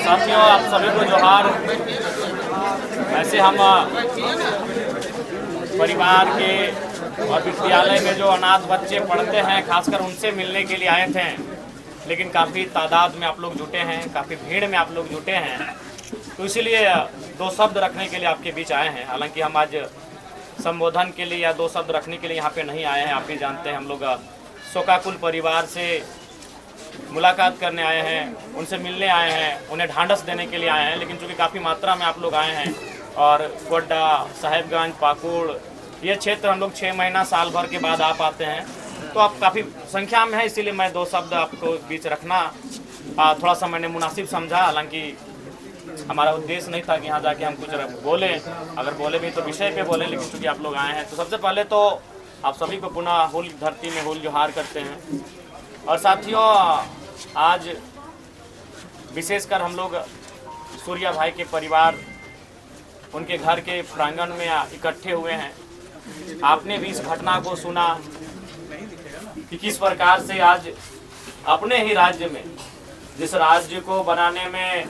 साथियों, आप सभी को जोहार। ऐसे हम परिवार के और विद्यालय में जो अनाथ बच्चे पढ़ते हैं, खासकर उनसे मिलने के लिए आए थे, लेकिन काफ़ी तादाद में आप लोग जुटे हैं, काफ़ी भीड़ में आप लोग जुटे हैं, तो इसीलिए दो शब्द रखने के लिए आपके बीच आए हैं। हालांकि हम आज संबोधन के लिए या दो शब्द रखने के लिए यहाँ पे नहीं आए हैं। आप भी जानते हैं, हम लोग शोकाकुल परिवार से मुलाकात करने आए हैं, उनसे मिलने आए हैं, उन्हें ढांढस देने के लिए आए हैं। लेकिन चूँकि काफ़ी मात्रा में आप लोग आए हैं और गोड्डा, साहेबगंज, पाकुड़ ये क्षेत्र हम लोग 6 महीना साल भर के बाद आ पाते हैं, तो आप काफ़ी संख्या में है, इसीलिए मैं दो शब्द आपको बीच रखना थोड़ा सा मैंने मुनासिब समझा। हालांकि हमारा उद्देश्य नहीं था कि यहाँ जाके हम कुछ बोलें, अगर बोले भी तो विषय पे बोलें, लेकिन चूँकि आप लोग आए हैं तो सबसे पहले तो आप सभी को पुनः हुल धरती में हुल जोहार करते हैं। और साथियों, आज विशेषकर हम लोग सूर्या भाई के परिवार उनके घर के प्रांगण में इकट्ठे हुए हैं। आपने भी इस घटना को सुना कि किस प्रकार से आज अपने ही राज्य में, जिस राज्य को बनाने में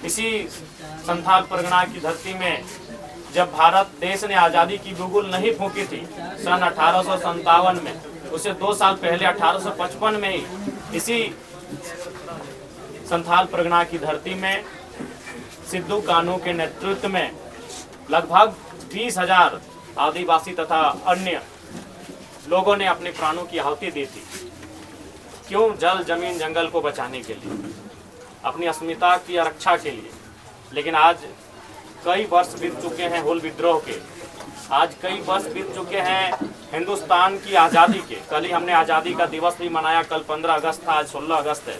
इसी संथाल परगना की धरती में जब भारत देश ने आज़ादी की बिगुल नहीं फूंकी थी सन 1857 में, उससे 2 साल पहले 1855 में ही इसी संथाल परगना की धरती में सिद्धू कान्हू के नेतृत्व में लगभग 20,000 आदिवासी तथा अन्य लोगों ने अपने प्राणों की आहुति दी थी। क्यों? जल, जमीन, जंगल को बचाने के लिए, अपनी अस्मिता की रक्षा के लिए। लेकिन आज कई वर्ष बीत चुके हैं हुल विद्रोह के, आज कई वर्ष बीत चुके हैं हिंदुस्तान की आज़ादी के। कल ही हमने आज़ादी का दिवस भी मनाया, कल 15 अगस्त था, आज 16 अगस्त है।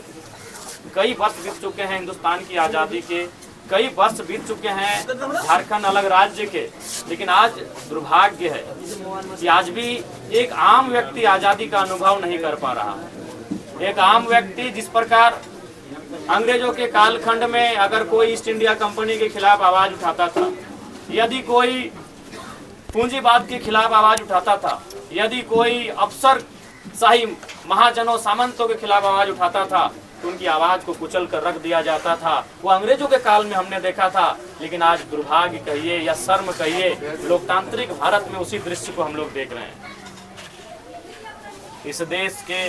कई वर्ष बीत चुके हैं हिंदुस्तान की आज़ादी के, कई वर्ष बीत चुके हैं झारखंड अलग राज्य के। लेकिन आज दुर्भाग्य है कि आज भी एक आम व्यक्ति आज़ादी का अनुभव नहीं कर पा रहा। एक आम व्यक्ति, जिस प्रकार अंग्रेजों के कालखंड में अगर कोई ईस्ट इंडिया कंपनी के खिलाफ आवाज उठाता था, यदि कोई पूंजीवाद के खिलाफ आवाज उठाता था, यदि कोई अफसरशाही महाजनों सामंतों के खिलाफ आवाज उठाता था, तो उनकी आवाज को कुचल कर रख दिया जाता था। वो अंग्रेजों के काल में हमने देखा था। लेकिन आज दुर्भाग्य कहिए या शर्म कहिए, लोकतांत्रिक भारत में उसी दृश्य को हम लोग देख रहे हैं। इस देश के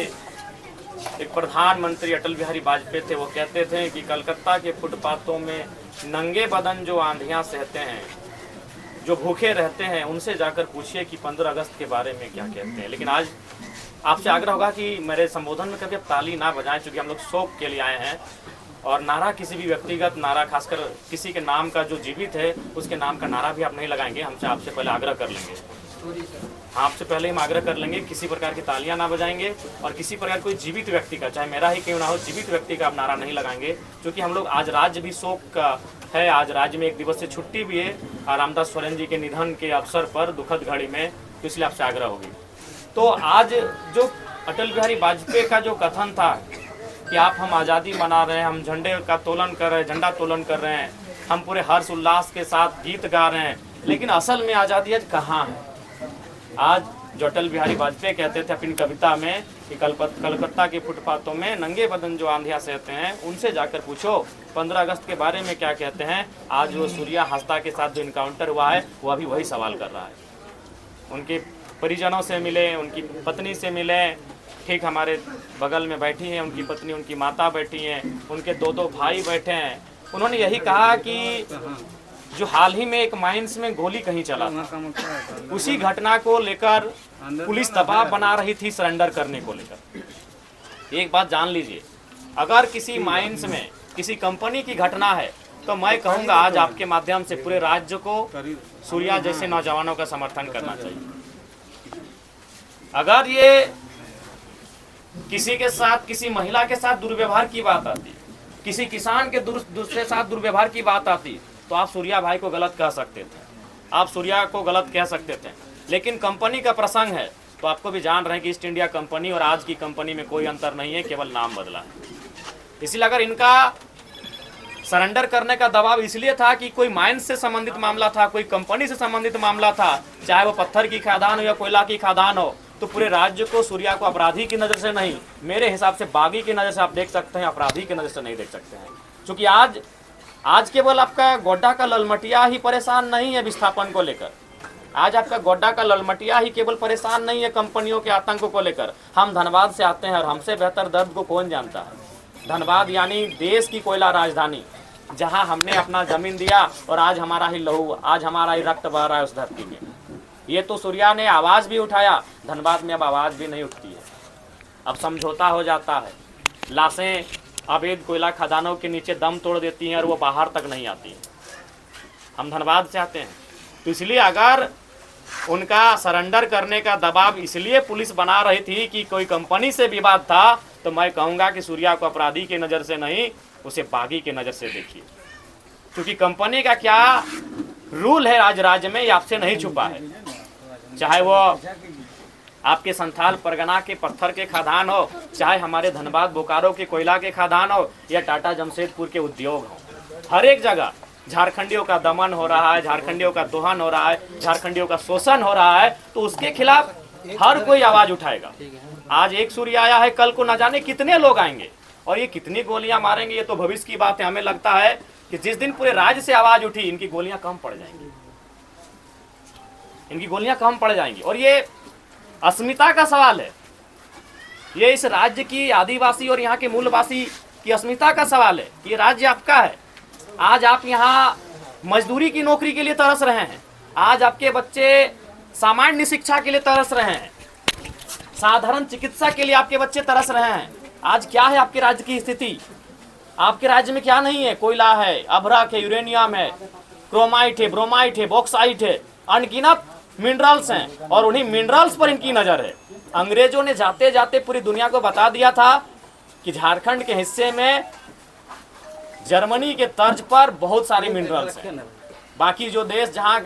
एक प्रधानमंत्री अटल बिहारी वाजपेयी थे, वो कहते थे कि कलकत्ता के फुटपाथों में नंगे बदन जो आंधियां सहते हैं, जो भूखे रहते हैं, उनसे जाकर पूछिए कि 15 अगस्त के बारे में क्या कहते हैं। लेकिन आज आपसे आग्रह होगा कि मेरे संबोधन में कभी ताली ना बजाएं, क्योंकि हम लोग शोक के लिए आए हैं। और नारा, किसी भी व्यक्तिगत नारा, खासकर किसी के नाम का जो जीवित है उसके नाम का नारा भी आप नहीं लगाएंगे। हमसे आपसे पहले आग्रह कर लेंगे, आपसे पहले हम आग्रह कर लेंगे, किसी प्रकार की तालियां ना बजाएंगे और किसी प्रकार कोई जीवित व्यक्ति का, चाहे मेरा ही क्यों ना हो, जीवित व्यक्ति का आप नारा नहीं लगाएंगे। क्योंकि हम लोग आज राज्य भी शोक का है, आज राज्य में 1 दिवस से छुट्टी भी है रामदास सोरेन जी के निधन के अवसर पर, दुखद घड़ी में, तो इसलिए आपसे आग्रह होगी। तो आज जो अटल बिहारी वाजपेयी का जो कथन था कि हम आज़ादी मना रहे हैं, हम झंडे का तोलन कर रहे हैं, झंडा तोलन कर रहे हैं, हम पूरे हर्ष उल्लास के साथ गीत गा रहे हैं, लेकिन असल में आज़ादी आज कहाँ है? आज जो अटल बिहारी वाजपेयी कहते थे अपनी कविता में कि कलकत्ता के फुटपाथों में नंगे बदन जो आंधियां सहते हैं, उनसे जाकर पूछो 15 अगस्त के बारे में क्या कहते हैं। आज वो सूर्या हंसदा के साथ जो इनकाउंटर हुआ है, वो अभी वही सवाल कर रहा है। उनके परिजनों से मिले, उनकी पत्नी से मिले, ठीक हमारे बगल में बैठी हैं उनकी पत्नी, उनकी माता बैठी हैं, उनके 2 भाई बैठे हैं। उन्होंने यही कहा कि जो हाल ही में एक माइंस में गोली कहीं चला था, उसी घटना को लेकर पुलिस दबाव बना रही थी सरेंडर करने को लेकर। एक बात जान लीजिए, अगर किसी माइंस में किसी कंपनी की घटना है, तो मैं कहूँगा आज आपके माध्यम से पूरे राज्य को सूर्या जैसे नौजवानों का समर्थन करना चाहिए। अगर ये किसी के साथ, किसी महिला के साथ दुर्व्यवहार की बात आती, किसी किसान के दूसरे साथ दुर्व्यवहार की बात आती, तो आप सूर्या भाई को गलत कह सकते थे, आप सूर्या को गलत कह सकते थे। लेकिन कंपनी का प्रसंग है तो आपको भी जान रहे हैं कि ईस्ट इंडिया कंपनी और आज की कंपनी में कोई अंतर नहीं है, केवल नाम बदला है। इसलिए अगर इनका सरेंडर करने का दबाव इसलिए था कि कोई माइंस से संबंधित मामला था, कोई कंपनी से संबंधित मामला था, चाहे वो पत्थर की खदान हो या कोयला की खदान हो, तो पूरे राज्य को, सूर्या को अपराधी की नज़र से नहीं, मेरे हिसाब से बागी की नज़र से आप देख सकते हैं, अपराधी की नज़र से नहीं देख सकते हैं। क्योंकि आज केवल आपका गोड्डा का ललमटिया ही परेशान नहीं है विस्थापन को लेकर। आज आपका गोड्डा का ललमटिया ही केवल परेशान नहीं है कंपनियों के आतंक को लेकर। हम धनबाद से आते हैं और हमसे बेहतर दर्द को कौन जानता है। धनबाद यानी देश की कोयला राजधानी, जहां हमने अपना जमीन दिया और आज हमारा ही लहू, आज हमारा ही रक्त बह रहा है उस धरती में। ये तो सूर्या ने आवाज़ भी उठाया, धनबाद में अब आवाज़ भी नहीं उठती है। अब समझौता हो जाता है, लाशें अवैध कोयला खदानों के नीचे दम तोड़ देती हैं और वो बाहर तक नहीं आती हैं। हम धनबाद से आते हैं, तो इसलिए अगर उनका सरेंडर करने का दबाव इसलिए पुलिस बना रही थी कि कोई कंपनी से विवाद था, तो मैं कहूँगा कि सूर्या को अपराधी की नज़र से नहीं, उसे बागी की नज़र से देखिए। क्योंकि कंपनी का क्या रूल है आज राज्य में, ये आपसे नहीं छुपा है। चाहे वो आपके संथाल परगना के पत्थर के खदान हो, चाहे हमारे धनबाद बोकारो के कोयला के खदान हो, या टाटा जमशेदपुर के उद्योग हो, हर एक जगह झारखंडियों का दमन हो रहा है, झारखंडियों का दोहन हो रहा है, झारखंडियों का शोषण हो रहा है, तो उसके खिलाफ हर कोई आवाज उठाएगा। आज एक सूर्य आया है, कल को न जाने कितने लोग आएंगे और ये कितनी गोलियां मारेंगे, ये तो भविष्य की बात है। हमें लगता है कि जिस दिन पूरे राज्य से आवाज उठी, इनकी गोलियां कम पड़ जाएंगी, इनकी गोलियां कम पड़ जाएंगी। और ये अस्मिता का सवाल है, ये इस राज्य की आदिवासी और यहाँ के मूलवासी की अस्मिता का सवाल है। ये राज्य आपका है। आज आप यहाँ मजदूरी की नौकरी के लिए तरस रहे हैं, आज आपके बच्चे सामान्य शिक्षा के लिए तरस रहे हैं, साधारण चिकित्सा के लिए आपके बच्चे तरस रहे हैं। आज क्या है आपके राज्य की स्थिति? आपके राज्य में क्या नहीं है? कोयला है, अभ्रक है, यूरेनियम है, क्रोमाइट है, ब्रोमाइट है, बॉक्साइट है, अनगिनत मिनरल्स हैं और उन्हीं मिनरल्स पर इनकी नजर है। अंग्रेजों ने जाते जाते पूरी दुनिया को बता दिया था कि झारखंड के हिस्से में जर्मनी के तर्ज पर बहुत सारे मिनरल्स हैं। बाकी जो देश जहां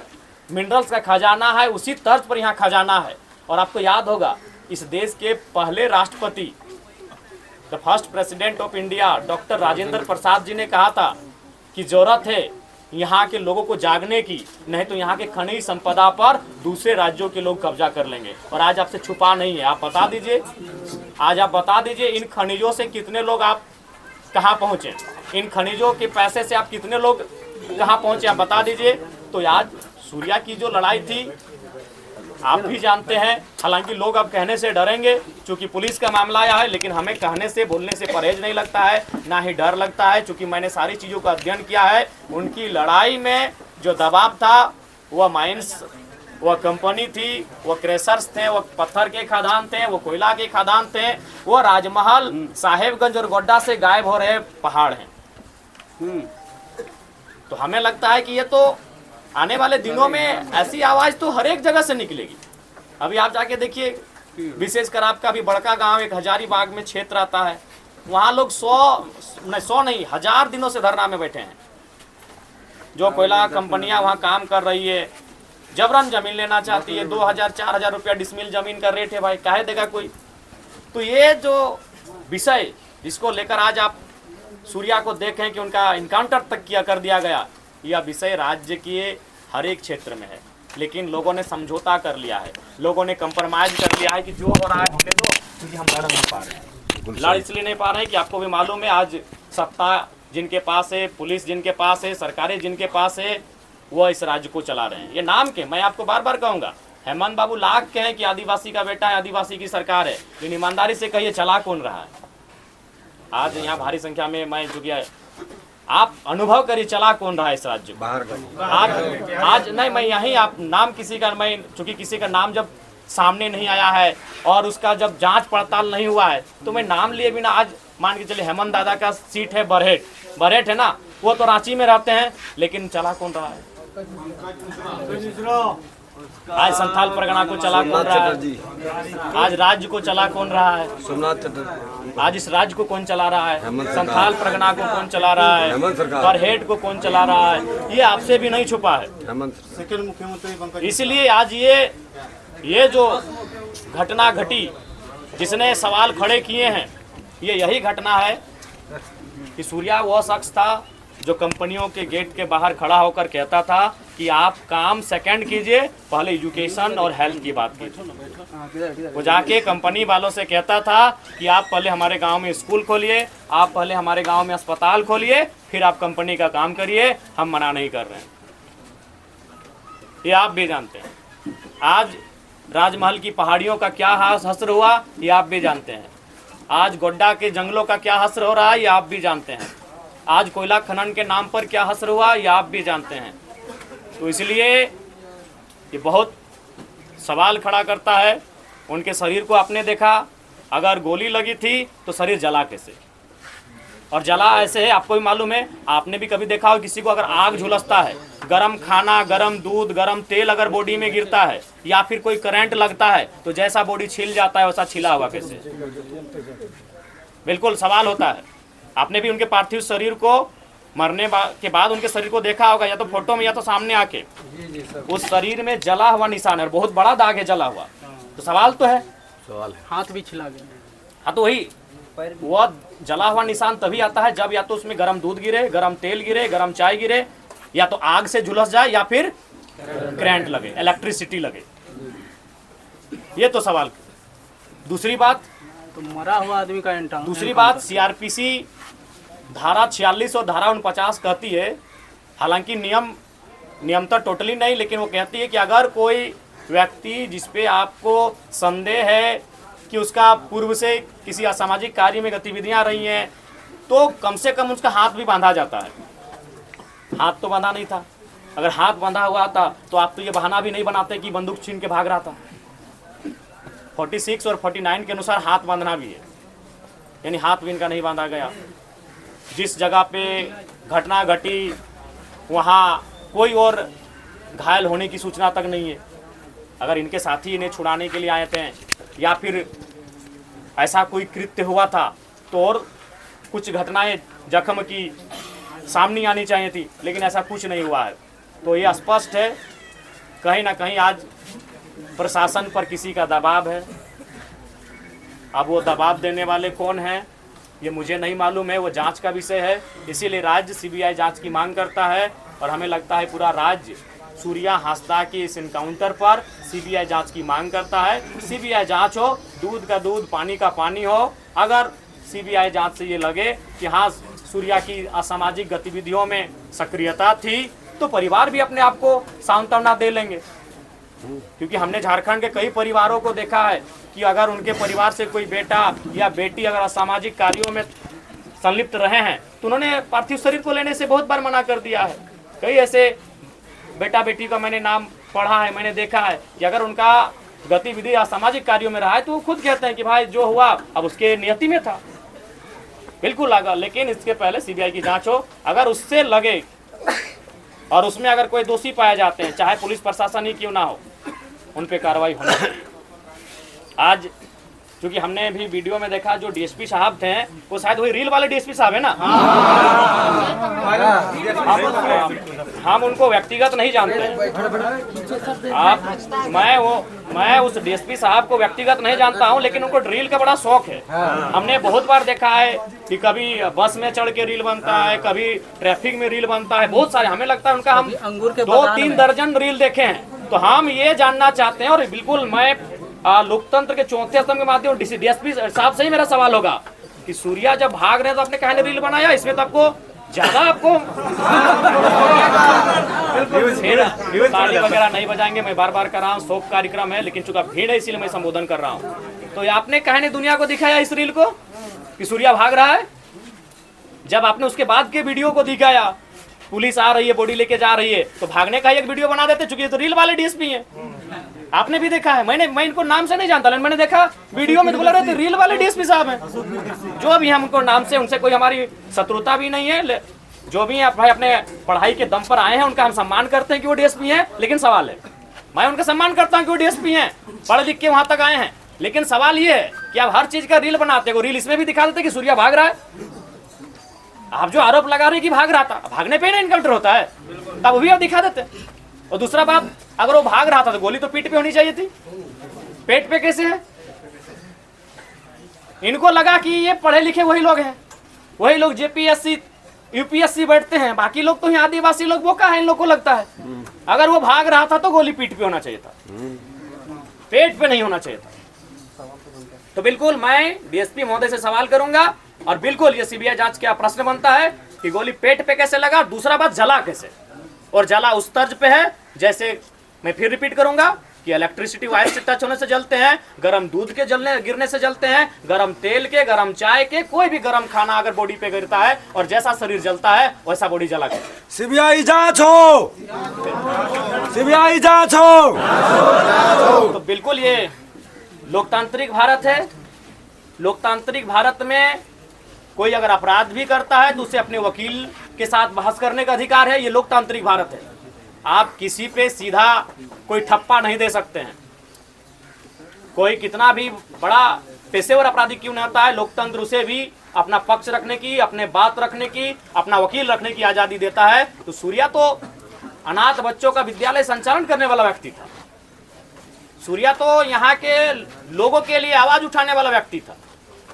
मिनरल्स का खजाना है, उसी तर्ज पर यहाँ खजाना है। और आपको याद होगा, इस देश के पहले राष्ट्रपति, the first president of India, doctor Rajendra Prasad ji ने कहा था कि जरूरत है यहाँ के लोगों को जागने की, नहीं तो यहाँ के खनिज संपदा पर दूसरे राज्यों के लोग कब्जा कर लेंगे। और आज आपसे छुपा नहीं है, आप बता दीजिए, आज आप बता दीजिए इन खनिजों से कितने लोग आप कहाँ पहुँचे, इन खनिजों के पैसे से आप कितने लोग कहाँ पहुँचे, आप बता दीजिए। तो आज सूर्या की जो लड़ाई थी आप भी जानते हैं। हालांकि लोग अब कहने से डरेंगे क्योंकि पुलिस का मामला आया है, लेकिन हमें कहने से, बोलने से परहेज नहीं लगता है, ना ही डर लगता है, क्योंकि मैंने सारी चीज़ों का अध्ययन किया है। उनकी लड़ाई में जो दबाव था, वह माइंस, वह कंपनी थी, वह क्रेशर्स थे, वह पत्थर के खदान थे, वो कोयला के खदान थे, वो राजमहल, साहेबगंज और गोड्डा से गायब हो रहे पहाड़ हैं। तो हमें लगता है कि ये तो आने वाले दिनों में ऐसी आवाज तो हर एक जगह से निकलेगी। अभी आप जाके देखिए, विशेषकर आपका भी बड़का गांव एक हजारीबाग में क्षेत्र आता है, वहाँ लोग 100 नहीं 1000 दिनों से धरना में बैठे हैं। जो कोयला कंपनियां वहाँ काम कर रही है, जबरन जमीन लेना चाहती है, 2000-4000 रुपया डिसमिल जमीन का रेट है भाई, काहे देगा कोई। तो ये जो विषय जिसको लेकर आज आप सूर्या को देखें कि उनका इनकाउंटर तक किया कर दिया गया, यह विषय राज्य के हर एक क्षेत्र में है। लेकिन लोगों ने समझौता कर लिया है, लोगों ने कंप्रोमाइज कर लिया है कि जो हो रहा है होने दो, क्योंकि हम लड़ नहीं पा रहे हैं। लड़ इसलिए नहीं पा रहे हैं कि आपको भी मालूम है, आज सत्ता जिनके पास है, पुलिस जिनके पास है, सरकारें जिनके पास है, वह इस राज्य को चला रहे हैं। ये नाम के, मैं आपको बार बार कहूँगा, हेमंत बाबू लाख के हैं कि आदिवासी का बेटा है, आदिवासी की सरकार है, लेकिन ईमानदारी से कहिए चला कौन रहा है? आज यहाँ भारी संख्या में मैं चुकी, आप अनुभव करिए चला कौन रहा है इस राज्य को। आज नहीं, मैं यहीं, आप नाम किसी का, मैं चूंकि किसी का नाम जब सामने नहीं आया है और उसका जब जांच पड़ताल नहीं हुआ है, तो मैं नाम लिए बिना, आज मान के चलिए हेमंत दादा का सीट है बरहेट है ना, वो तो रांची में रहते हैं, लेकिन चला कौन रहा है? आज संथाल परगना को चला कौन रहा है? आज राज्य को चला कौन रहा है? आज इस राज्य को कौन चला रहा है? संथाल परगना को कौन चला रहा है? बरहेट को कौन चला रहा है? ये आपसे भी नहीं छुपा है। इसलिए आज ये जो घटना घटी, जिसने सवाल खड़े किए हैं, ये यही घटना है कि सूर्या वह शख्स था जो कंपनियों के गेट के बाहर खड़ा होकर कहता था कि आप काम सेकंड कीजिए, पहले एजुकेशन और हेल्थ की बात कीजिए। वो जाके कंपनी वालों से कहता था कि आप पहले हमारे गांव में स्कूल खोलिए, आप पहले हमारे गांव में अस्पताल खोलिए, फिर आप कंपनी का काम करिए, हम मना नहीं कर रहे हैं। ये आप भी जानते हैं। आज राजमहल की पहाड़ियों का क्या हश्र हुआ, ये आप भी जानते हैं। आज गोड्डा के जंगलों का क्या हश्र हो रहा है, ये आप भी जानते हैं। आज कोयला खनन के नाम पर क्या हश्र हुआ, ये आप भी जानते हैं। तो इसलिए ये बहुत सवाल खड़ा करता है। उनके शरीर को आपने देखा, अगर गोली लगी थी तो शरीर जला कैसे, और जला ऐसे है, आपको भी मालूम है, आपने भी कभी देखा हो किसी को अगर आग झुलसता है, गरम खाना, गरम दूध, गरम तेल अगर बॉडी में गिरता है या फिर कोई करंट लगता है तो जैसा बॉडी छिल जाता है वैसा छिला हुआ कैसे। बिल्कुल सवाल होता है। आपने भी उनके पार्थिव शरीर को मरने के बाद उनके शरीर को देखा होगा, या तो फोटो में या तो सामने आके। उस शरीर में जला हुआ निशान है, बहुत बड़ा दाग है जला हुआ। तो सवाल तो है, सवाल है, हाथ भी छिला गया। हाँ, तो वही वो जला हुआ निशान तभी आता है जब या तो उसमें गरम दूध गिरे, गरम तेल गिरे, गरम चाय गिरे, या तो आग से झुलस जाए या फिर करंट लगे, इलेक्ट्रिसिटी लगे। ये तो सवाल। दूसरी बात, तो मरा हुआ आदमी का एंटा। दूसरी बात, सीआरपीसी धारा 46 और धारा 49 कहती है, हालांकि नियम तो टोटली नहीं, लेकिन वो कहती है कि अगर कोई व्यक्ति जिसपे आपको संदेह है कि उसका पूर्व से किसी असामाजिक कार्य में गतिविधियां रही हैं, तो कम से कम उसका हाथ भी बांधा जाता है। हाथ तो बांधा नहीं था। अगर हाथ बांधा हुआ था तो आप तो ये बहाना भी नहीं बनाते कि बंदूक छीन के भाग रहा था। 46 और 49 के अनुसार हाथ बांधना भी है, यानी हाथ भी इनका नहीं बांधा गया। जिस जगह पे घटना घटी वहाँ कोई और घायल होने की सूचना तक नहीं है। अगर इनके साथी इन्हें छुड़ाने के लिए आए थे या फिर ऐसा कोई कृत्य हुआ था तो और कुछ घटनाएं जख्म की सामने आनी चाहिए थी, लेकिन ऐसा कुछ नहीं हुआ है। तो ये स्पष्ट है कहीं ना कहीं आज प्रशासन पर किसी का दबाव है। अब वो दबाव देने वाले कौन हैं ये मुझे नहीं मालूम है, वो जांच का विषय है। इसीलिए राज्य सीबीआई जांच की मांग करता है और हमें लगता है पूरा राज्य सूर्या हांसदा के इस इनकाउंटर पर सीबीआई जांच की मांग करता है। सीबीआई जांच हो, दूध का दूध पानी का पानी हो। अगर सीबीआई जांच से ये लगे कि हाँ सूर्या की असामाजिक गतिविधियों में सक्रियता थी तो परिवार भी अपने आप को सांत्वना दे लेंगे, क्योंकि हमने झारखंड के कई परिवारों को देखा है कि अगर उनके परिवार से कोई बेटा या बेटी अगर असामाजिक कार्यों में संलिप्त रहे हैं तो उन्होंने पार्थिव शरीर को लेने से बहुत बार मना कर दिया है। कई ऐसे बेटा बेटी का मैंने नाम पढ़ा है, मैंने देखा है कि अगर उनका गतिविधि असामाजिक कार्यों में रहा है तो वो खुद कहते हैं कि भाई जो हुआ अब उसके नियति में था, बिल्कुल लगा। लेकिन इसके पहले सीबीआई की जांच हो, अगर उससे लगे और उसमें अगर कोई दोषी पाए जाते हैं, चाहे पुलिस प्रशासन ही क्यों ना हो, उन पे कार्रवाई होनी चाहिए। आज क्योंकि हमने भी वीडियो में देखा जो डीएसपी साहब थे वो शायद वही रील वाले डीएसपी साहब है ना। हम उनको व्यक्तिगत नहीं जानते आप, मैं उस डीएसपी साहब को व्यक्तिगत नहीं जानता हूं, लेकिन उनको रील का बड़ा शौक है। हमने बहुत बार देखा है कि कभी बस में चढ़ के रील बनता है, कभी ट्रैफिक में रील बनता है, बहुत सारे। हमें लगता है उनका हम 2-3 दर्जन रील देखे हैं। तो हम ये जानना चाहते हैं, और बिल्कुल मैं लोकतंत्र के चौथे स्तंभ के माध्यम डीएसपी साहब से ही मेरा सवाल होगा कि सूर्या जब भाग रहे तो आपने कहने रील बनाया, इसमें तो आपको ज्यादा ताली वगैरह नहीं बजाएंगे, मैं बार बार कर रहा हूँ, शोक कार्यक्रम है, लेकिन चूंकि भीड़ है इसीलिए मैं संबोधन कर रहा हूँ। तो आपने कहने दुनिया को दिखाया इस रील को कि सूर्या भाग रहा है। जब आपने उसके बाद के वीडियो को दिखाया, पुलिस आ रही है, बॉडी लेके जा रही है, तो भागने का एक वीडियो बना देते, चूंकि तो रील वाले डीएसपी हैं। आपने भी देखा है, मैं इनको नाम से नहीं जानता, लेकिन मैंने देखा वीडियो में तो बोला रहे थे रील वाले डीएसपी साहब हैं। जो भी हम उनको नाम से, उनसे कोई हमारी शत्रुता भी नहीं है। जो भी आप भाई अपने पढ़ाई के दम पर आए हैं उनका हम सम्मान करते हैं कि वो डीएसपी हैं, लेकिन सवाल है, मैं उनका सम्मान करता हूं कि वो डीएसपी हैं, पढ़ लिख के वहां तक आए हैं, लेकिन सवाल ये है कि आप हर चीज का रील बनाते हो, रील इसमें भी दिखा देते कि सूर्या भाग रहा है। आप जो आरोप लगा रहे कि भाग रहा था, भागने पे ना इनकाउंटर होता है, तब वो भी आप दिखा देते। और दूसरा बात, अगर वो भाग रहा था तो गोली तो पीठ पे होनी चाहिए थी, पेट पे कैसे है? इनको लगा कि ये पढ़े लिखे वही लोग हैं, वही लोग जेपीएससी यूपीएससी बैठते हैं, बाकी लोग तो यहाँ आदिवासी लोग वो कहाँ है, इन लोग को लगता है अगर वो भाग रहा था तो गोली पीठ पे होना चाहिए था, पेट पे नहीं होना चाहिए था। तो बिल्कुल मैं डीएसपी महोदय से सवाल करूंगा और बिल्कुल ये सीबीआई जांच का प्रश्न बनता है कि गोली पेट पे कैसे लगा, दूसरा बात जला कैसे, और जला उस तर्ज पे है जैसे मैं फिर रिपीट करूंगा कि इलेक्ट्रिसिटी वायर से टच होने से जलते हैं, गरम दूध के जलने गिरने से जलते हैं, गरम तेल के, गरम चाय के, कोई भी गरम खाना अगर बॉडी पे गिरता है और जैसा शरीर जलता है वैसा बॉडी जला के। सीबीआई जांच हो, सीबीआई जांच हो। तो बिल्कुल ये लोकतांत्रिक भारत है। लोकतांत्रिक भारत में कोई अगर अपराध भी करता है तो उसे अपने वकील के साथ बहस करने का अधिकार है। ये लोकतांत्रिक भारत है। आप किसी पे सीधा कोई ठप्पा नहीं दे सकते हैं। कोई कितना भी बड़ा पेशेवर अपराधी क्यों नहीं होता है, लोकतंत्र उसे भी अपना पक्ष रखने की, अपने बात रखने की, अपना वकील रखने की आजादी देता है। तो सूर्या तो अनाथ बच्चों का विद्यालय संचालन करने वाला व्यक्ति था। सूर्या तो यहाँ के लोगों के लिए आवाज उठाने वाला व्यक्ति था।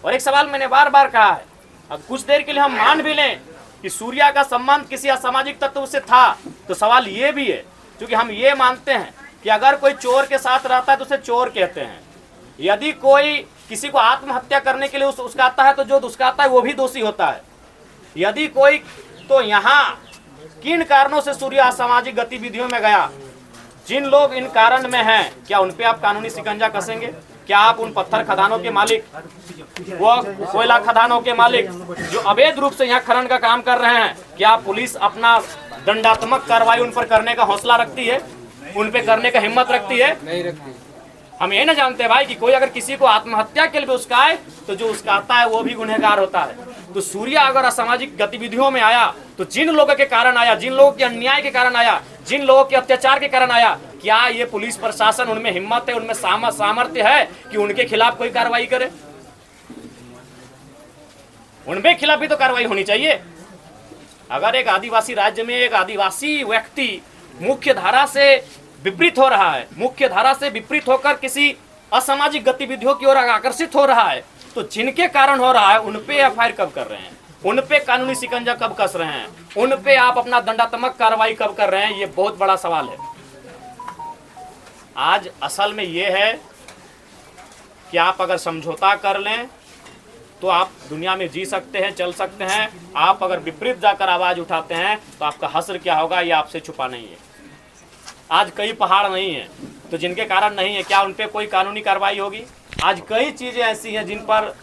और एक सवाल मैंने बार बार कहा है, अब कुछ देर के लिए हम मान भी लें कि सूर्या का संबंध किसी असामाजिक तत्व से था, तो सवाल ये भी है, क्योंकि हम ये मानते हैं कि अगर कोई चोर के साथ रहता है तो उसे चोर कहते हैं। यदि कोई किसी को आत्महत्या करने के लिए उस्काता है तो जो उस्काता है वो भी दोषी होता है। यदि कोई, तो यहाँ किन कारणों से सूर्या असामाजिक गतिविधियों में गया, जिन लोग इन कारण में हैं, क्या उन पे आप कानूनी शिकंजा कसेंगे? क्या आप उन पत्थर खदानों के मालिक, वो कोयला खदानों के मालिक जो अवैध रूप से यहाँ खनन का काम कर रहे हैं, क्या पुलिस अपना दंडात्मक कार्रवाई उन पर करने का हौसला रखती है, उन पे करने का हिम्मत रखती है? नहीं रखती। हम ये ना जानते भाई कि कोई अगर किसी को आत्महत्या के लिए उस्काए तो जो उस्काता है वो भी गुनहगार होता है। तो सूर्या अगर असामाजिक गतिविधियों में आया तो जिन लोगों के कारण आया, जिन लोगों के अन्याय के कारण आया, जिन लोगों के अत्याचार के कारण आया, क्या ये पुलिस प्रशासन, उनमें हिम्मत है, उनमें सामर्थ्य है कि उनके खिलाफ कोई कार्रवाई करे? उनके खिलाफ भी तो कार्रवाई होनी चाहिए। अगर एक आदिवासी राज्य में एक आदिवासी व्यक्ति मुख्य धारा से विपरीत हो रहा है, मुख्य धारा से विपरीत होकर किसी असामाजिक गतिविधियों की ओर आकर्षित हो रहा है, तो जिनके कारण हो रहा है उन पे एफआईआर कब कर रहे हैं, उन पे कानूनी शिकंजा कब कस रहे हैं, उन पे आप अपना दंडात्मक कार्रवाई कब कर रहे हैं? ये बहुत बड़ा सवाल है। आज असल में ये है कि आप अगर समझौता कर लें तो आप दुनिया में जी सकते हैं, चल सकते हैं। आप अगर विपरीत जाकर आवाज उठाते हैं तो आपका हश्र क्या होगा ये आपसे छुपा नहीं है। आज कई पहाड़ नहीं है तो जिनके कारण नहीं है, क्या उन पे कोई कानूनी कार्रवाई होगी? आज कई चीजें ऐसी हैं जिन पर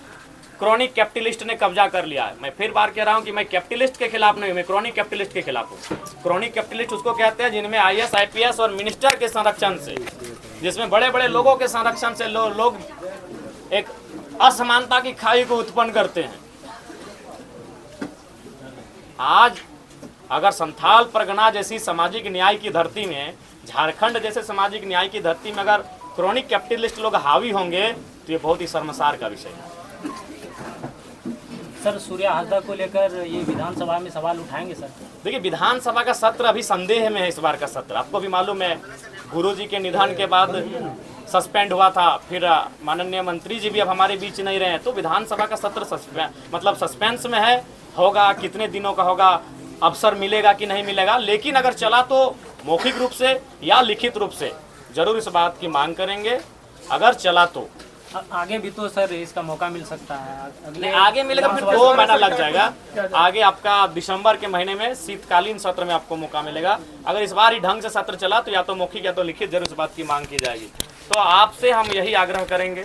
क्रॉनिक कैपिटलिस्ट ने कब्जा कर लिया है। मैं फिर बार कह रहा हूं कि मैं कैपिटलिस्ट के खिलाफ नहीं, मैं क्रॉनिक कैपिटलिस्ट के खिलाफ हूं। क्रॉनिक कैपिटलिस्ट उसको कहते हैं जिनमें आईएएस, आईपीएस और मिनिस्टर के संरक्षण से, जिसमें बड़े बड़े लोगों के संरक्षण से लोग एक असमानता की खाई को उत्पन्न करते हैं। आज अगर संथाल परगना जैसी सामाजिक न्याय की धरती में, झारखंड जैसे सामाजिक न्याय की धरती में अगर क्रॉनिक कैपिटलिस्ट लोग हावी होंगे तो ये बहुत ही शर्मसार का विषय है। सर, सूर्या हाजरा को लेकर ये विधानसभा में सवाल उठाएंगे सर? देखिए, विधानसभा का सत्र अभी संदेह में है। इस बार का सत्र आपको भी मालूम है, गुरुजी के निधन के बाद सस्पेंड हुआ था, फिर माननीय मंत्री जी भी अब हमारे बीच नहीं रहे, तो विधानसभा का सत्र सस्पेंस में है। होगा कितने दिनों का होगा, अवसर मिलेगा कि नहीं मिलेगा, लेकिन अगर चला तो मौखिक रूप से या लिखित रूप से जरूर इस बात की मांग करेंगे। अगर चला तो आगे भी तो सर इसका मौका मिल सकता है। अगले आगे मिलेगा, फिर 2 महीना लग जाएगा। आगे आपका दिसंबर के महीने में शीतकालीन सत्र में आपको मौका मिलेगा। अगर इस बार ही ढंग से सत्र चला तो या तो मौखिक या तो लिखित जरूर इस बात की मांग की जाएगी। तो आपसे हम यही आग्रह करेंगे,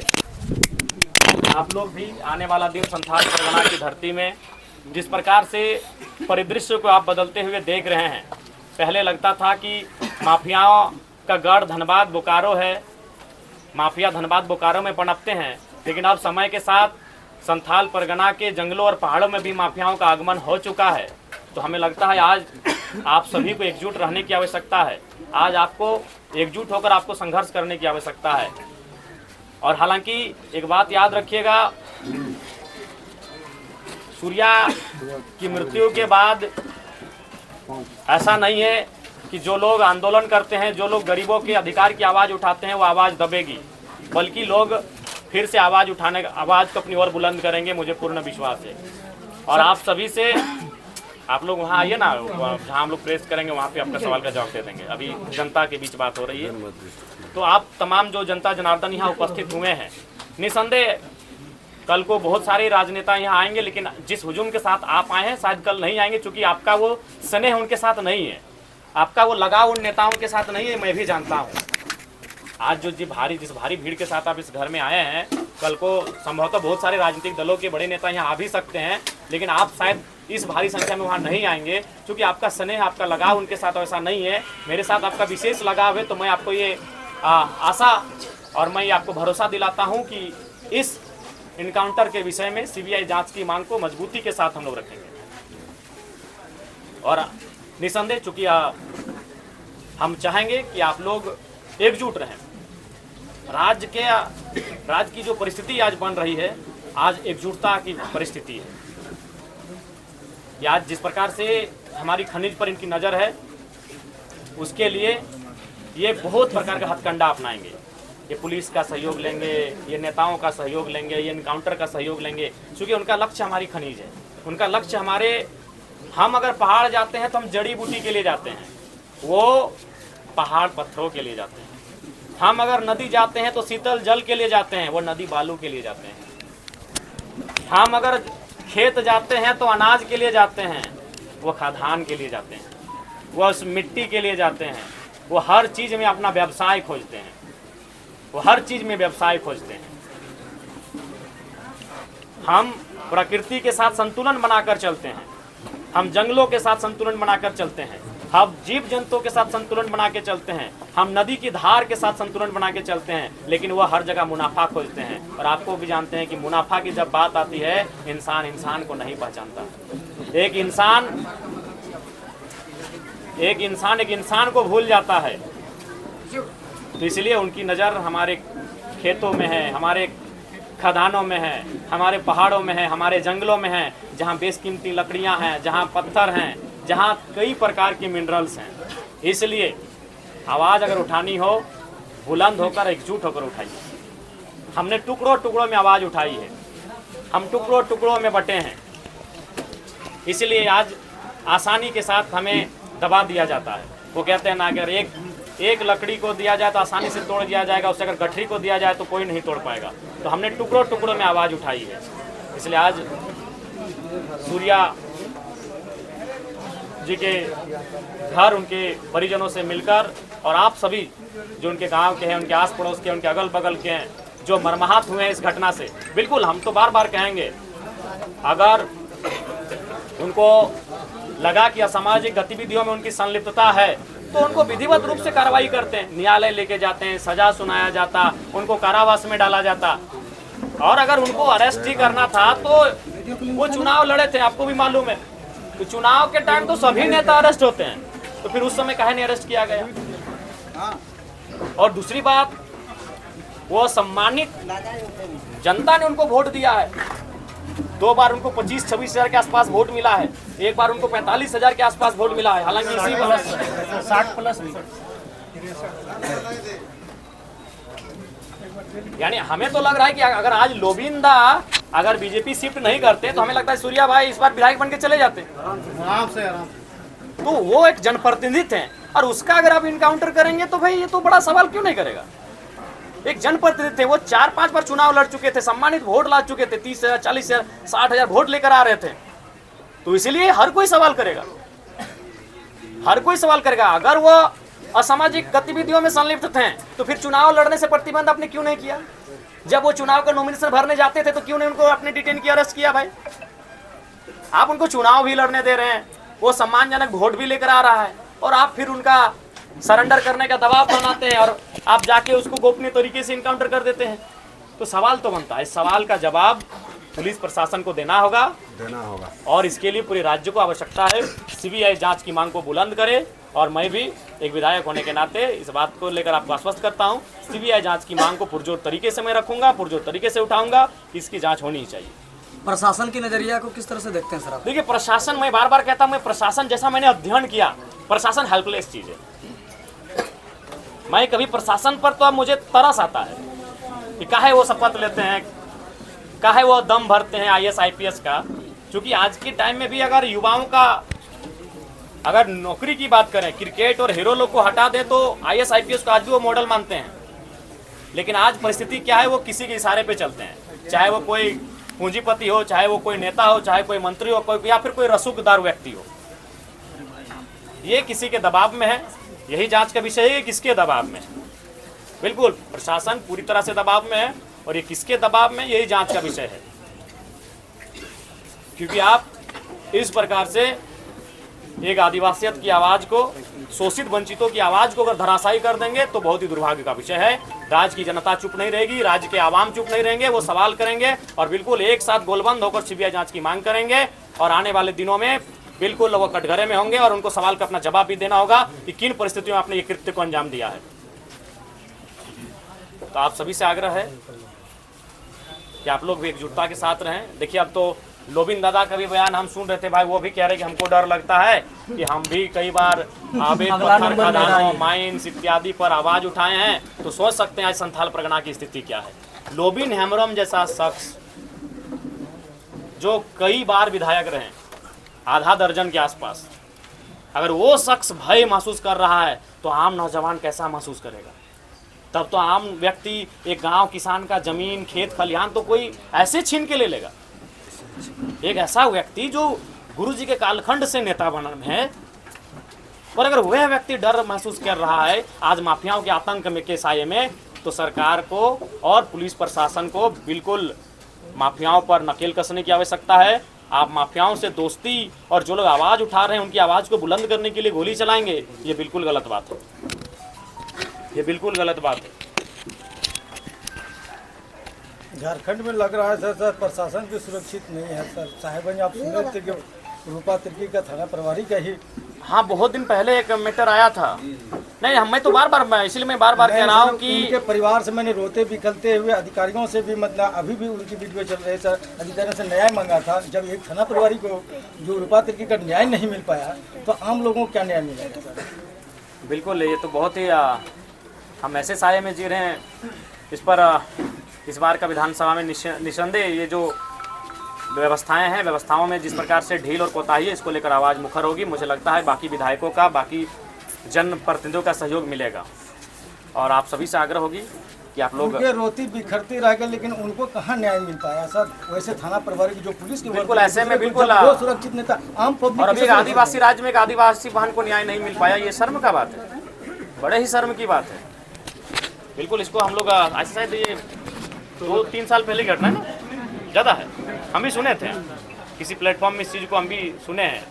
आप लोग भी आने वाला दिन संथाल परगना की धरती में जिस प्रकार से परिदृश्य को आप बदलते हुए देख रहे हैं, पहले लगता था कि माफियाओं का गढ़ धनबाद बोकारो है, माफिया धनबाद बोकारो में पनपते हैं, लेकिन अब समय के साथ संथाल परगना के जंगलों और पहाड़ों में भी माफियाओं का आगमन हो चुका है। तो हमें लगता है आज आप सभी को एकजुट रहने की आवश्यकता है। आज आपको एकजुट होकर आपको संघर्ष करने की आवश्यकता है। और हालांकि एक बात याद रखिएगा, सूर्या की मृत्यु के बाद ऐसा नहीं है कि जो लोग आंदोलन करते हैं, जो लोग गरीबों के अधिकार की आवाज़ उठाते हैं वो आवाज़ दबेगी, बल्कि लोग फिर से आवाज़ को अपनी ओर बुलंद करेंगे, मुझे पूर्ण विश्वास है। और आप सभी से आप लोग वहाँ आइए ना, जहाँ हम लोग प्रेस करेंगे वहाँ पे आपका सवाल का जवाब दे देंगे। अभी जनता के बीच बात हो रही है, तो आप तमाम जो जनता जनार्दन यहाँ उपस्थित हुए हैं, निसंदेह कल को बहुत सारे राजनेता यहाँ आएंगे, लेकिन जिस हुजूम के साथ आप आए हैं शायद कल नहीं आएंगे, क्योंकि आपका वो स्नेह उनके साथ नहीं है, आपका वो लगाव उन नेताओं के साथ नहीं है। मैं भी जानता हूँ आज जो जिस भारी भीड़ के साथ आप इस घर में आए हैं, कल को संभवतः बहुत सारे राजनीतिक दलों के बड़े नेता यहाँ आ भी सकते हैं, लेकिन आप शायद इस भारी संख्या में वहाँ नहीं आएंगे, क्योंकि आपका स्नेह, आपका लगाव उनके साथ वैसा नहीं है। मेरे साथ आपका विशेष लगाव है, तो मैं आपको ये आशा और मैं ये आपको भरोसा दिलाता हूँ कि इस इनकाउंटर के विषय में सीबीआई जांच की मांग को मजबूती के साथ हम लोग रखेंगे। और निसंदेह चूंकि हम चाहेंगे कि आप लोग एकजुट रहें। राज्य की जो परिस्थिति आज बन रही है, आज एकजुटता की परिस्थिति है। कि आज जिस प्रकार से हमारी खनिज पर इनकी नज़र है, उसके लिए ये बहुत प्रकार का हथकंडा अपनाएंगे। ये पुलिस का सहयोग लेंगे, ये नेताओं का सहयोग लेंगे, ये इनकाउंटर का सहयोग लेंगे, क्योंकि उनका लक्ष्य हमारी खनिज है। उनका लक्ष्य हम अगर पहाड़ जाते हैं तो हम जड़ी बूटी के लिए जाते हैं, वो पहाड़ पत्थरों के लिए जाते हैं। हम अगर नदी जाते हैं तो शीतल जल के लिए जाते हैं, वो नदी बालू के लिए जाते हैं। हम अगर खेत जाते हैं तो अनाज के लिए जाते हैं, वो खाद्यान्न के लिए जाते हैं, वो उस मिट्टी के लिए जाते हैं। वो हर चीज़ में अपना व्यवसाय खोजते हैं, वो हर चीज़ में व्यवसाय खोजते हैं। हम प्रकृति के साथ संतुलन बनाकर चलते हैं, हम जंगलों के साथ संतुलन बनाकर चलते हैं, हम जीव जंतुओं के साथ संतुलन बना के चलते हैं, हम नदी की धार के साथ संतुलन बना के चलते हैं, लेकिन वह हर जगह मुनाफा खोजते हैं। और आपको भी जानते हैं कि मुनाफा की जब बात आती है, इंसान को नहीं पहचानता। एक इंसान को भूल जाता है। तो इसलिए उनकी नज़र हमारे खेतों में है, हमारे खदानों में है, हमारे पहाड़ों में है, हमारे जंगलों में है, जहाँ बेशकीमती लकड़ियाँ हैं, जहाँ पत्थर हैं, जहाँ कई प्रकार के मिनरल्स हैं। इसलिए आवाज़ अगर उठानी हो, बुलंद होकर एकजुट होकर उठाइए। हमने टुकड़ों टुकड़ों में आवाज़ उठाई है, हम टुकड़ों टुकड़ों में बटे हैं। इसलिए आज आसानी के साथ हमें दबा दिया जाता है। वो कहते हैं ना, अगर एक लकड़ी को दिया जाए तो आसानी से तोड़ दिया जाएगा, उससे अगर गठरी को दिया जाए तो कोई नहीं तोड़ पाएगा। तो हमने टुकड़ों टुकड़ों में आवाज़ उठाई है। इसलिए आज सूर्या जी के घर उनके परिजनों से मिलकर, और आप सभी जो उनके गांव के हैं, उनके आस पड़ोस के, उनके अगल बगल के हैं, जो मर्माहत हुए हैं इस घटना से, बिल्कुल हम तो बार बार कहेंगे, अगर उनको लगा कि असामाजिक गतिविधियों में उनकी संलिप्तता है तो उनको विधिवत रूप से कार्रवाई करते हैं, न्यायालय लेके जाते हैं, सजा सुनाया जाता, उनको कारावास में डाला जाता। और अगर उनको अरेस्ट ही करना था तो वो चुनाव लड़े थे, आपको भी मालूम है। तो चुनाव के टाइम तो सभी नेता अरेस्ट होते हैं, तो फिर उस समय काहे नहीं अरेस्ट किया गया। और दूसरी बात, वो सम्मानित जनता ने उनको वोट दिया है। 2 बार उनको 25-26 हज़ार के आसपास वोट मिला है, एक बार उनको 45 हज़ार के आसपास वोट मिला है। हालांकि इसी 60+ भी। यानी हमें तो लग रहा है कि अगर आज लोबिंदा अगर बीजेपी शिफ्ट नहीं करते तो हमें लगता है सूर्या भाई इस बार विधायक बन के चले जाते आराम से। तो वो एक जनप्रतिनिधि थे, और उसका अगर आप इनकाउंटर करेंगे तो भाई ये तो बड़ा सवाल क्यों नहीं करेगा। एक जनप्रतिनिधि थे, वो 4-5 बार चुनाव लड़ चुके थे, सम्मानित वोट ला चुके थे, 30,000, 40,000, 60,000 वोट लेकर आ रहे थे। तो इसीलिए हर कोई सवाल करेगा, हर कोई सवाल करेगा। अगर वो असामाजिक गतिविधियों में संलिप्त थे तो फिर चुनाव लड़ने से प्रतिबंध आपने क्यों नहीं किया? जब वो चुनाव का नॉमिनेशन भरने जाते थे तो क्यों नहीं उनको आपने डिटेन किया, अरेस्ट किया? भाई आप उनको चुनाव भी लड़ने दे रहे हैं, वो सम्मानजनक वोट भी लेकर आ रहा है, और आप फिर उनका सरेंडर करने का दबाव बनाते हैं, और आप जाके उसको गोपनीय तरीके से इनकाउंटर कर देते हैं। तो सवाल तो बनता है, इस सवाल का जवाब पुलिस प्रशासन को देना होगा, और इसके लिए पूरे राज्य को आवश्यकता है सीबीआई जांच की मांग को बुलंद करे। और मैं भी एक विधायक होने के नाते इस बात को लेकर आपको आश्वस्त करता हूं, सीबीआई जांच की मांग को पुरजोर तरीके से मैं रखूंगा, पुरजोर तरीके से उठाऊंगा, इसकी जांच होनी ही चाहिए। प्रशासन की नजरिया को किस तरह से देखते हैं सर आप? देखिए, प्रशासन, मैं बार बार कहता हूं, मैं प्रशासन जैसा मैंने अध्ययन किया, प्रशासन हेल्पलेस चीज है। मैं कभी प्रशासन पर तो अब मुझे तरस आता है कि काहे वो शपथ लेते हैं, काहे वो दम भरते हैं IAS IPS का। क्योंकि आज के टाइम में भी अगर युवाओं का अगर नौकरी की बात करें, क्रिकेट और हीरो लोग को हटा दे तो IAS IPS को आज भी वो मॉडल मानते हैं। लेकिन आज परिस्थिति क्या है, वो किसी के इशारे पे चलते हैं, चाहे वो कोई पूंजीपति हो, चाहे वो कोई नेता हो, चाहे कोई मंत्री हो, कोई या फिर कोई रसूखदार व्यक्ति हो। ये किसी के दबाव में है। यही जांच का विषय है, किसके दबाव में है। बिल्कुल प्रशासन पूरी तरह से दबाव में है, और ये किसके दबाव में, यही जांच का विषय है। क्योंकि आप इस प्रकार से एक आदिवासियत की आवाज को, शोषित वंचितों की आवाज को अगर धराशायी कर देंगे तो बहुत ही दुर्भाग्य का विषय है। राज्य की जनता चुप नहीं रहेगी, राज्य के आवाम चुप नहीं रहेंगे, वो सवाल करेंगे और बिल्कुल एक साथ गोलबंद होकर CBI जांच की मांग करेंगे। और आने वाले दिनों में बिल्कुल वो कटघरे में होंगे और उनको सवाल का अपना जवाब भी देना होगा कि किन परिस्थितियों में आपने ये कृत्य को अंजाम दिया है। तो आप सभी से आग्रह है कि आप लोग भी एकजुटता के साथ रहें। देखिए, अब तो लोबिन दादा का भी बयान हम सुन रहे थे भाई, वो भी कह रहे कि हमको डर लगता है कि हम भी कई बार अवैध पत्थर खदानों, माइंस इत्यादि पर आवाज उठाए हैं। तो सोच सकते हैं आज संथाल परगना की स्थिति क्या है। लोबिन हेम्ब्रम जैसा शख्स जो कई बार विधायक रहे, आधा दर्जन के आसपास, अगर वो शख्स भय महसूस कर रहा है तो आम नौजवान कैसा महसूस करेगा। तब तो आम व्यक्ति, एक गांव किसान का जमीन, खेत खलिहान तो कोई ऐसे छीन के ले लेगा। एक ऐसा व्यक्ति जो गुरुजी के कालखंड से नेता बना है, और अगर वह व्यक्ति डर महसूस कर रहा है आज माफियाओं के आतंक में के साये में, तो सरकार को और पुलिस प्रशासन को बिल्कुल माफियाओं पर नकेल कसने की आवश्यकता है। आप माफियाओं से दोस्ती और जो लोग आवाज़ उठा रहे हैं उनकी आवाज़ को बुलंद करने के लिए गोली चलाएंगे, ये बिल्कुल गलत बात है। ये बिल्कुल गलत बात है। झारखंड में लग रहा है सर प्रशासन भी सुरक्षित नहीं है सर। साहेबगंज आप सुन रहे थे कि रूपा तिर्की का थाना प्रभारी का ही, हाँ, बहुत दिन पहले एक मैटर आया था। नहीं, मैं तो बार-बार, इसलिए मैं बार-बार कह रहा हूँ कि उनके परिवार से मैंने रोते बिखरते हुए अधिकारियों से भी, मतलब अभी भी उनकी वीडियो चल रही है सर। अधिकारियों से न्याय मांगा था। जब एक थाना प्रभारी को जो रूपा तिर्की का न्याय नहीं मिल पाया तो आम लोगों को क्या न्याय मिलेगा सर। बिल्कुल, ये तो बहुत ही हम ऐसे साये में जी रहे हैं। इस पर इस बार का विधानसभा में निस्संदेह ये जो व्यवस्थाएं हैं, व्यवस्थाओं में जिस प्रकार से ढील और कोताही है, इसको लेकर आवाज़ मुखर होगी। मुझे लगता है बाकी विधायकों का, बाकी जनप्रतिनिधियों का सहयोग मिलेगा। और आप सभी से आग्रह होगी कि आप लोग, उनके रोती बिखरती रह गए लेकिन उनको कहाँ न्याय मिल पाया सर। वैसे थाना प्रभारी की जो पुलिस की बिल्कुल ऐसे में बिल्कुल सुरक्षित नेता आम पब्लिक, और अभी एक आदिवासी राज्य में एक आदिवासी बहन को न्याय नहीं मिल पाया, ये शर्म का बात है, बड़े ही शर्म की बात है। बिल्कुल इसको हम लोग ऐसे शायद ये 2-3 साल पहले की घटना है ना, ज़्यादा है, हम भी सुने थे किसी प्लेटफॉर्म में, इस चीज़ को हम भी सुने हैं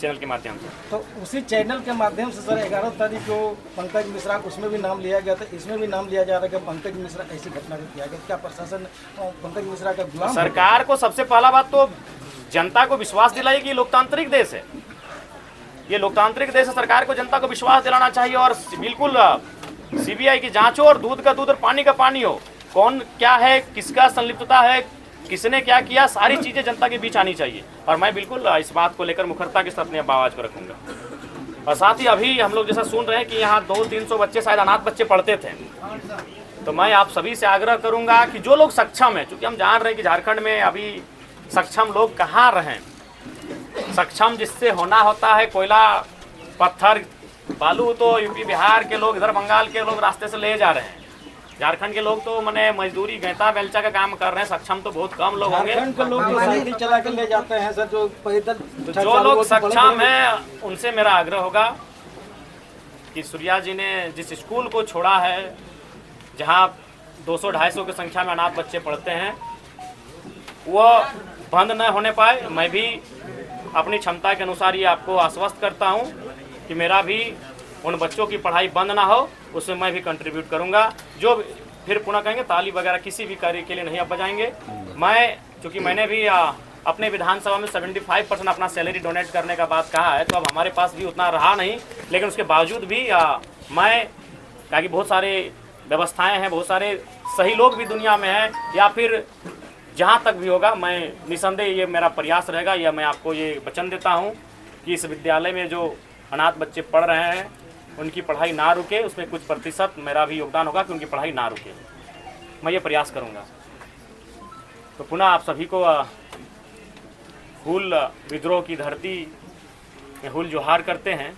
चैनल के माध्यम से। तो उसी चैनल के माध्यम से सर 11 तारीख को पंकज मिश्रा, उसमें भी नाम लिया गया था, इसमें भी नाम लिया जा रहा है कि पंकज मिश्रा ऐसी घटना को किया गया। क्या प्रशासन पंकज मिश्रा का गुलाम? सरकार को सबसे पहला बात तो जनता को विश्वास दिलाई कि ये लोकतांत्रिक देश है, ये लोकतांत्रिक देश है। सरकार को जनता को विश्वास दिलाना चाहिए और बिल्कुल CBI की जांच हो और दूध का दूध और पानी का पानी हो। कौन क्या है, किसका संलिप्तता है, किसने क्या किया, सारी चीज़ें जनता के बीच आनी चाहिए। और मैं बिल्कुल इस बात को लेकर मुखरता के साथ अपनी आवाज़ को रखूंगा। और साथ ही अभी हम लोग जैसा सुन रहे हैं कि यहाँ 200-300 बच्चे, शायद अनाथ बच्चे पढ़ते थे, तो मैं आप सभी से आग्रह करूंगा कि जो लोग सक्षम हैं, चूँकि हम जान रहे हैं कि झारखंड में अभी सक्षम लोग कहाँ रहें, सक्षम जिससे होना होता है, कोयला पत्थर बालू तो यूपी बिहार के लोग, इधर बंगाल के लोग रास्ते से ले जा रहे हैं। झारखंड के लोग तो मैंने मजदूरी, गैता बेलचा का काम कर रहे हैं। सक्षम तो बहुत कम लोग होंगे। झारखंड के लोग जो साइकिल चला के ले जाते हैं सर, जो पैदल, तो जो लोग सक्षम हैं उनसे मेरा आग्रह होगा कि सूर्या जी ने जिस स्कूल को छोड़ा है, जहां 200-250 की संख्या में अनाथ बच्चे पढ़ते हैं, वो बंद न होने पाए। मैं भी अपनी क्षमता के अनुसार ये आपको आश्वस्त करता हूँ कि मेरा भी उन बच्चों की पढ़ाई बंद ना हो, उसमें मैं भी कंट्रीब्यूट करूंगा। जो फिर पुनः कहेंगे ताली वगैरह किसी भी कार्य के लिए नहीं आप बजाएंगे। मैं चूँकि मैंने भी अपने विधानसभा में 75% अपना सैलरी डोनेट करने का बात कहा है, तो अब हमारे पास भी उतना रहा नहीं, लेकिन उसके बावजूद भी मैं, कहा कि बहुत सारे व्यवस्थाएँ हैं, बहुत सारे सही लोग भी दुनिया में हैं, या फिर जहाँ तक भी होगा, मैं निसंदेह ये मेरा प्रयास रहेगा। या मैं आपको ये वचन देता हूँ कि इस विद्यालय में जो अनाथ बच्चे पढ़ रहे हैं उनकी पढ़ाई ना रुके, उसमें कुछ प्रतिशत मेरा भी योगदान होगा कि उनकी पढ़ाई ना रुके, मैं ये प्रयास करूँगा। तो पुनः आप सभी को हूल विद्रोह की धरती में हुल जोहार करते हैं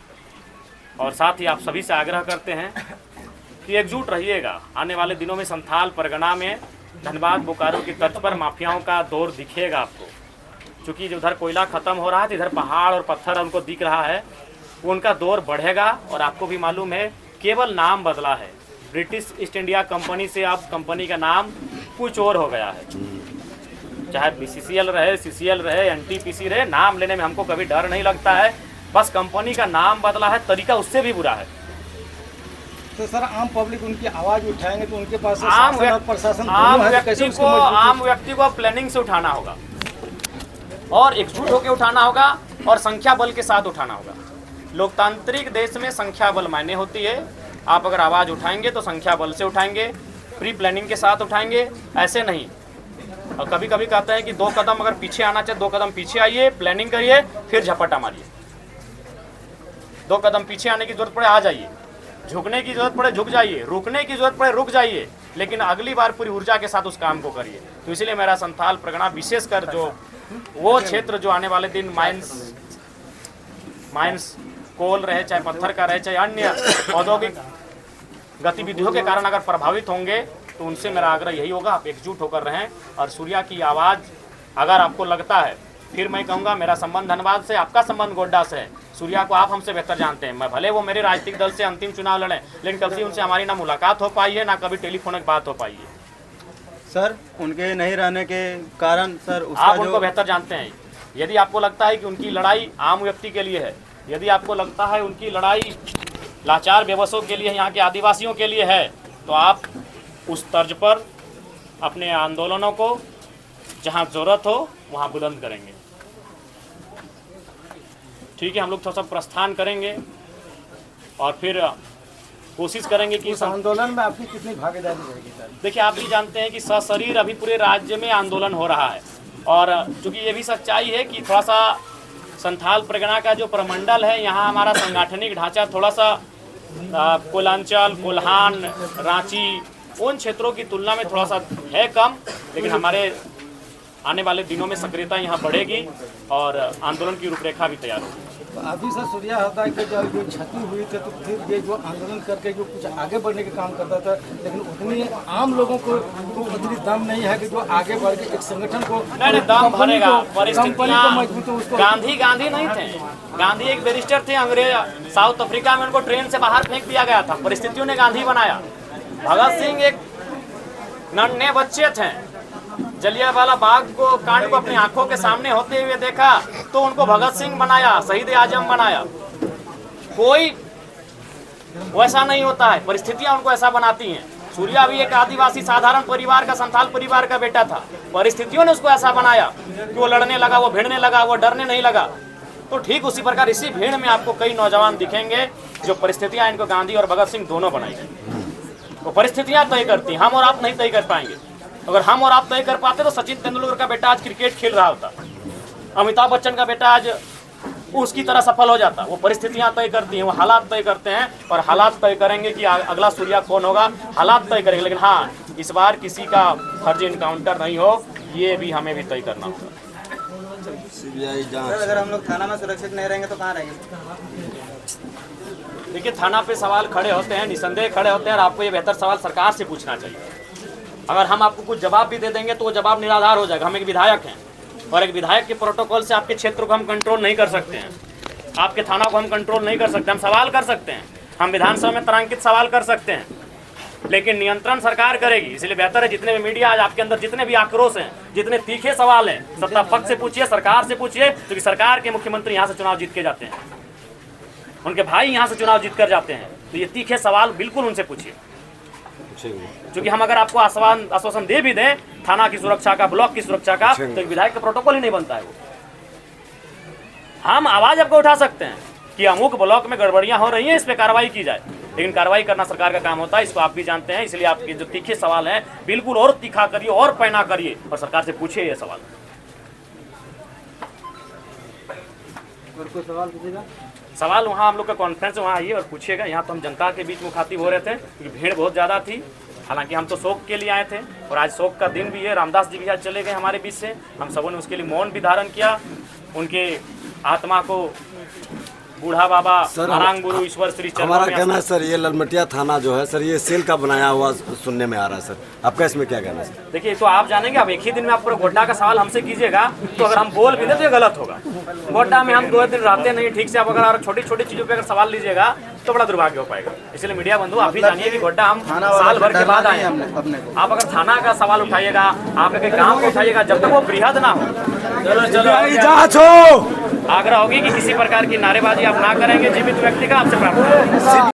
और साथ ही आप सभी से आग्रह करते हैं कि एकजुट रहिएगा। आने वाले दिनों में संथाल परगना में धनबाद बोकारो की तर्ज पर माफियाओं का दौर दिखेगा आपको, क्योंकि उधर कोयला खत्म हो रहा है तो इधर पहाड़ और पत्थर उनको दिख रहा है, उनका दौर बढ़ेगा। और आपको भी मालूम है केवल नाम बदला है, ब्रिटिश ईस्ट इंडिया कंपनी से अब कंपनी का नाम कुछ और हो गया है। चाहे BCCL रहे, CCL रहे, NTPC रहे, नाम लेने में हमको कभी डर नहीं लगता है। बस कंपनी का नाम बदला है, तरीका उससे भी बुरा है। तो सर आम पब्लिक उनकी आवाज उठाएंगे तो उनके पास आम शासन और प्रशासन आम दोनों है, तो कैसे व्यक्ति उसको को मजबूती- आम व्यक्ति को प्लानिंग से उठाना होगा और एकजुट होकर उठाना होगा और संख्या बल के साथ उठाना होगा। लोकतांत्रिक देश में संख्या बल मायने होती है। आप अगर आवाज़ उठाएंगे तो संख्या बल से उठाएंगे, प्री प्लानिंग के साथ उठाएंगे, ऐसे नहीं। और कभी कभी कहते हैं कि 2 कदम अगर पीछे आना चाहिए 2 कदम पीछे आइए, प्लानिंग करिए, फिर झपट्टा मारिए। 2 कदम पीछे आने की जरूरत पड़े आ जाइए, झुकने की जरूरत पड़े झुक जाइए, रुकने की जरूरत पड़े रुक जाइए, लेकिन अगली बार पूरी ऊर्जा के साथ उस काम को करिए। तो इसलिए मेरा संथाल परगना विशेषकर जो वो क्षेत्र जो आने वाले दिन माइंस कोल रहे, चाहे पत्थर का रहे, चाहे अन्य औद्योगिक गतिविधियों के कारण अगर प्रभावित होंगे तो उनसे मेरा आग्रह यही होगा, आप एकजुट होकर रहें। और सूर्या की आवाज़ अगर आपको लगता है, फिर मैं कहूँगा मेरा संबंध धनबाद से, आपका संबंध गोड्डा से है। सूर्या को आप हमसे बेहतर जानते हैं। मैं भले वो मेरे राजनीतिक दल से अंतिम चुनाव लड़े, लेकिन कभी उनसे हमारी ना मुलाकात हो पाई है, ना कभी टेलीफोनिक बात हो पाई है। सर उनके नहीं रहने के कारण सर उसका आप उनको बेहतर जानते हैं। यदि आपको लगता है कि उनकी लड़ाई आम व्यक्ति के लिए है, यदि आपको लगता है उनकी लड़ाई लाचार बेबसों के लिए, यहाँ के आदिवासियों के लिए है, तो आप उस तर्ज पर अपने आंदोलनों को जहाँ ज़रूरत हो वहाँ बुलंद करेंगे। ठीक है, हम लोग थोड़ा सा प्रस्थान करेंगे और फिर कोशिश करेंगे कि इस आंदोलन में आपकी कितनी भागीदारी रहेगी सर? देखिए, आप भी जानते हैं कि सशरीर अभी पूरे राज्य में आंदोलन हो रहा है। और चूँकि ये भी सच्चाई है कि थोड़ा सा संथाल परगना का जो प्रमंडल है, यहाँ हमारा सांगठनिक ढांचा थोड़ा सा कोलांचल, कोल्हान, रांची उन क्षेत्रों की तुलना में थोड़ा सा है कम, लेकिन हमारे आने वाले दिनों में सक्रियता यहाँ बढ़ेगी और आंदोलन की रूपरेखा भी तैयार होगी। तो अभी सर सूर्या होता है कि जब जो क्षति हुई थी तो फिर ये जो आंदोलन करके जो कुछ आगे बढ़ने का काम करता था, लेकिन उतनी आम लोगों को तो उतनी दम नहीं है कि जो आगे बढ़ के एक संगठन को नहीं दम भरेगा। परिस्थितियां गांधी नहीं थे। गांधी एक बैरिस्टर थे, अंग्रेज साउथ अफ्रीका में उनको ट्रेन से बाहर फेंक दिया गया था, परिस्थितियों ने गांधी बनाया। भगत सिंह एक नन्हे बच्चे थे, जलियांवाला बाग को कांड को अपनी आंखों के सामने होते हुए देखा तो उनको भगत सिंह बनाया, शहीद आजम बनाया। कोई वैसा नहीं होता है, परिस्थितियां उनको ऐसा बनाती हैं। सूर्या भी एक आदिवासी साधारण परिवार का, संथाल परिवार का बेटा था, परिस्थितियों ने उसको ऐसा बनाया कि वो लड़ने लगा, वो भिड़ने लगा, वो डरने नहीं लगा। तो ठीक उसी प्रकार इसी भीड़ में आपको कई नौजवान दिखेंगे जो परिस्थितियां इनको गांधी और भगत सिंह दोनों बनाएंगे। वो परिस्थितियां तय करती हैं, हम और आप नहीं तय कर पाएंगे। अगर हम और आप तय कर पाते तो सचिन तेंदुलकर का बेटा आज क्रिकेट खेल रहा होता, अमिताभ बच्चन का बेटा आज उसकी तरह सफल हो जाता। वो परिस्थितियां तय करती हैं, वो हालात तय करते हैं और हालात तय करेंगे कि अगला सूर्या कौन होगा, हालात तय करेंगे। लेकिन हाँ, इस बार किसी का फर्जी इनकाउंटर नहीं हो, ये भी हमें भी तय करना होगा। सीबीआई जांच। अगर हम लोग थाना में सुरक्षित नहीं रहेंगे तो कहाँ रहेंगे? देखिए, थाना पे सवाल खड़े होते हैं, निसंदेह खड़े होते हैं, और आपको ये बेहतर सवाल सरकार से पूछना चाहिए। अगर हम आपको कुछ जवाब भी दे देंगे तो वो जवाब निराधार हो जाएगा। हम एक विधायक हैं और एक विधायक के प्रोटोकॉल से आपके क्षेत्र को हम कंट्रोल नहीं कर सकते हैं, आपके थाना को हम कंट्रोल नहीं कर सकते। हम सवाल कर सकते हैं, हम विधानसभा में तारांकित सवाल कर सकते हैं, लेकिन नियंत्रण सरकार करेगी। इसलिए बेहतर है जितने भी मीडिया आज आपके अंदर जितने भी आक्रोश हैं, जितने तीखे सवाल हैं, सत्ता पक्ष से पूछिए, सरकार से पूछिए, क्योंकि सरकार के मुख्यमंत्री यहाँ से चुनाव जीत के जाते हैं, उनके भाई यहाँ से चुनाव जीत कर जाते हैं। तो ये तीखे सवाल बिल्कुल उनसे पूछिए, क्योंकि हम अगर आपको आश्वासन दे भी दें थाना की सुरक्षा का, ब्लॉक की सुरक्षा का, तो विधायक का प्रोटोकॉल ही नहीं बनता है। वो हम आवाज आपको उठा सकते हैं कि अमुक ब्लॉक में गड़बड़ियां हो रही हैं, इस पे कार्रवाई की जाए, लेकिन कार्रवाई करना सरकार का काम होता है। इसको आप भी जानते हैं। इसलिए आपके जो तीखे सवाल हैं बिल्कुल और तीखा करिए और पैना करिए और सरकार से पूछिए ये सवाल। और कोई सवाल पूछेगा? सवाल वहाँ हम लोग का कॉन्फ्रेंस वहाँ आइए और पूछिएगा। यहाँ तो हम जनता के बीच मुखातिब हो रहे थे क्योंकि भीड़ बहुत ज़्यादा थी। हालांकि हम तो शोक के लिए आए थे और आज शोक का दिन भी है। रामदास जी भी आज चले गए हमारे बीच से। हम सबों ने उसके लिए मौन भी धारण किया, उनके आत्मा को बूढ़ा बाबा सर, नारायण गुरु ईश्वर श्री चरणों हमारा में कहना है सर, ये ललमटिया थाना जो है सर, ये सेल का बनाया हुआ सुनने में आ रहा है सर। आपका इसमें क्या कहना है सर? देखिए, तो आप जानेंगे, अब एक ही दिन में आप पूरा गोड्डा का सवाल हमसे कीजिएगा तो अगर हम बोल भी दें तो ये गलत होगा। गोड्डा में हम 2 दिन रहते नहीं ठीक से, आप अगर छोटी छोटी चीजों पे अगर सवाल लीजिएगा तो बड़ा दुर्भाग्य हो पाएगा। इसलिए मीडिया बंधु, आप भी जानिए कि गोड्डा हम साल भर के बाद आए हैं। आप अगर थाना का सवाल उठाइएगा, आप एक गाँव को उठाइएगा, जब तक वो बृहद ना हो, सीबीआई जांच हो। आग्रह होगी कि किसी प्रकार की नारेबाजी आप ना करेंगे। जीवित व्यक्ति का आपसे प्रार्थना है।